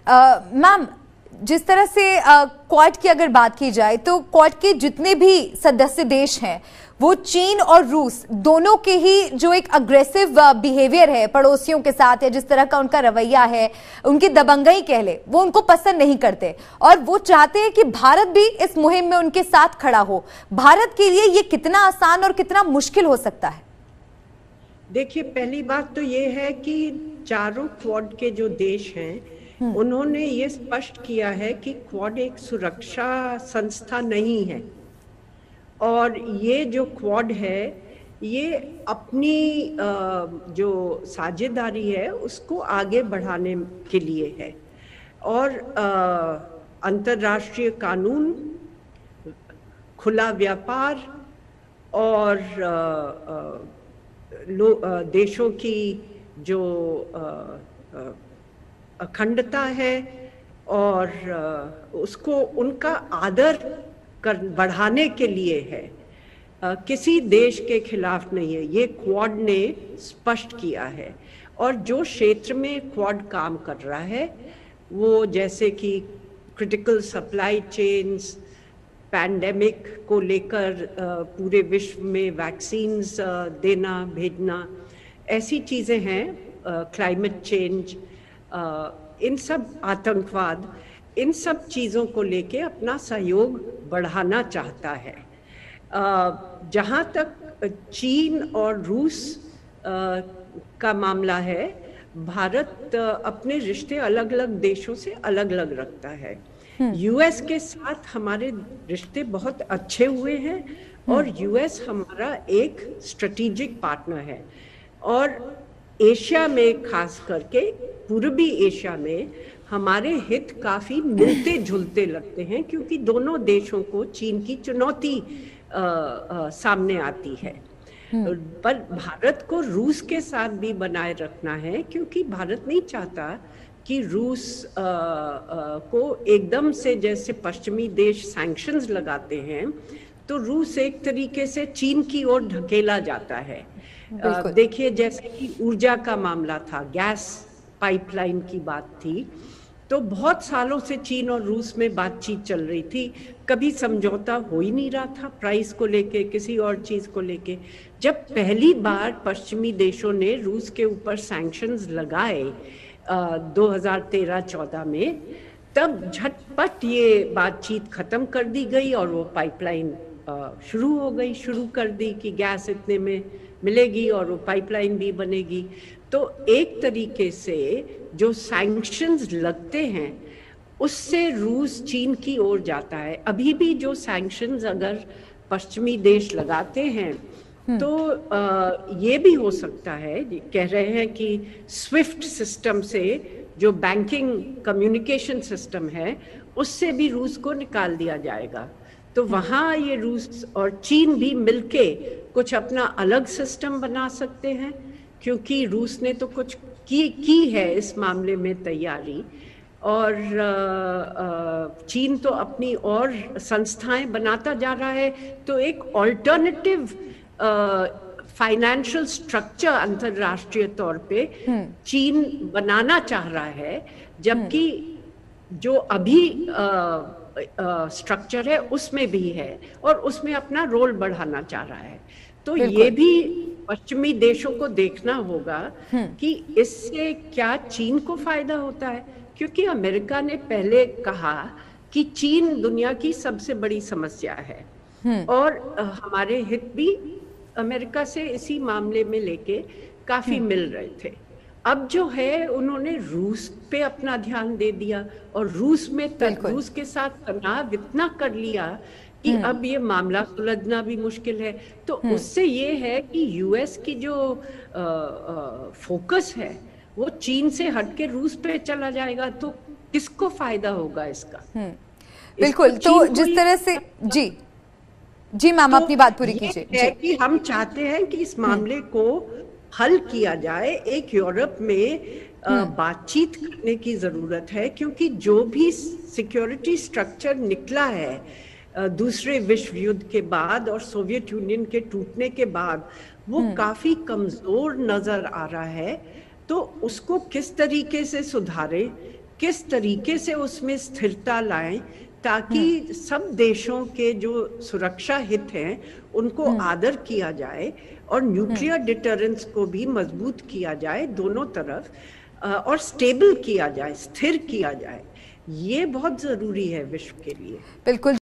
Ma'am, जिस तरह से क्वाड की अगर बात की जाए तो क्वाड के जितने भी सदस्य देश हैं वो चीन और रूस दोनों के ही जो एक अग्रेसिव बिहेवियर है पड़ोसियों के साथ, या जिस तरह का उनका रवैया है, उनकी दबंगई कह ले, वो उनको पसंद नहीं करते और वो चाहते हैं कि भारत भी इस मुहिम में उनके साथ खड़ा हो। भारत के लिए ये कितना आसान और कितना मुश्किल हो सकता है? देखिए, पहली बात तो ये है कि चारों क्वाड के जो देश हैं उन्होंने ये स्पष्ट किया है कि क्वाड एक सुरक्षा संस्था नहीं है, और ये जो क्वाड है ये अपनी जो साझेदारी है उसको आगे बढ़ाने के लिए है, और अंतर्राष्ट्रीय कानून, खुला व्यापार और देशों की जो अखंडता है और उसको उनका आदर बढ़ाने के लिए है, किसी देश के खिलाफ नहीं है। ये क्वाड ने स्पष्ट किया है। और जो क्षेत्र में क्वाड काम कर रहा है वो जैसे कि क्रिटिकल सप्लाई चेन्स, पैंडेमिक को लेकर पूरे विश्व में वैक्सीन्स देना भेजना, ऐसी चीज़ें हैं, क्लाइमेट चेंज, इन सब, आतंकवाद, इन सब चीज़ों को लेके अपना सहयोग बढ़ाना चाहता है। जहाँ तक चीन और रूस का मामला है, भारत अपने रिश्ते अलग अलग देशों से अलग अलग रखता है। यूएस के साथ हमारे रिश्ते बहुत अच्छे हुए हैं और यूएस हमारा एक स्ट्रेटेजिक पार्टनर है, और एशिया में खास करके पूर्वी एशिया में हमारे हित काफी मिलते जुलते लगते हैं, क्योंकि दोनों देशों को चीन की चुनौती सामने आती है। पर भारत को रूस के साथ भी बनाए रखना है, क्योंकि भारत नहीं चाहता कि रूस को एकदम से, जैसे पश्चिमी देश सैंक्शंस लगाते हैं तो रूस एक तरीके से चीन की ओर ढकेला जाता है। देखिए, जैसे कि ऊर्जा का मामला था, गैस पाइपलाइन की बात थी, तो बहुत सालों से चीन और रूस में बातचीत चल रही थी, कभी समझौता हो ही नहीं रहा था प्राइस को लेके, किसी और चीज को लेके। जब पहली बार पश्चिमी देशों ने रूस के ऊपर सैंक्शंस लगाए 2013-14 में, तब झटपट ये बातचीत खत्म कर दी गई और वो पाइपलाइन शुरू कर दी कि गैस इतने में मिलेगी और वो पाइपलाइन भी बनेगी। तो एक तरीके से जो सैंक्शंस लगते हैं उससे रूस चीन की ओर जाता है। अभी भी जो सैंक्शंस अगर पश्चिमी देश लगाते हैं तो ये भी हो सकता है, कह रहे हैं कि स्विफ्ट सिस्टम से, जो बैंकिंग कम्युनिकेशन सिस्टम है, उससे भी रूस को निकाल दिया जाएगा। तो वहाँ ये रूस और चीन भी मिलके कुछ अपना अलग सिस्टम बना सकते हैं, क्योंकि रूस ने तो कुछ की है इस मामले में तैयारी, और चीन तो अपनी और संस्थाएं बनाता जा रहा है। तो एक ऑल्टरनेटिव फाइनेंशियल स्ट्रक्चर अंतरराष्ट्रीय तौर पे चीन बनाना चाह रहा है, जबकि जो अभी स्ट्रक्चर है उसमें भी है और उसमें अपना रोल बढ़ाना चाह रहा है। तो ये भी पश्चिमी देशों को देखना होगा कि इससे क्या चीन को फायदा होता है, क्योंकि अमेरिका ने पहले कहा कि चीन दुनिया की सबसे बड़ी समस्या है, और हमारे हित भी अमेरिका से इसी मामले में लेके काफी मिल रहे थे। अब जो है उन्होंने रूस पे अपना ध्यान दे दिया, और रूस में रूस के साथ तनाव इतना कर लिया कि अब ये मामला सुलझना भी मुश्किल है। तो उससे ये है कि यूएस की जो फोकस है वो चीन से हट के रूस पे चला जाएगा, तो किसको फायदा होगा इसका? बिल्कुल। तो जिस तरह से जी मैम, अपनी बात पूरी कीजिए। कि हम चाहते हैं कि इस मामले को हल किया जाए। एक यूरोप में बातचीत करने की जरूरत है, क्योंकि जो भी सिक्योरिटी स्ट्रक्चर निकला है दूसरे विश्व युद्ध के बाद और सोवियत यूनियन के टूटने के बाद, वो काफी कमजोर नजर आ रहा है। तो उसको किस तरीके से सुधारे, किस तरीके से उसमें स्थिरता लाएं ताकि सब देशों के जो सुरक्षा हित हैं उनको आदर किया जाए और न्यूक्लियर डिटरेंस को भी मजबूत किया जाए दोनों तरफ, और स्टेबल किया जाए, स्थिर किया जाए। ये बहुत जरूरी है विश्व के लिए। बिल्कुल।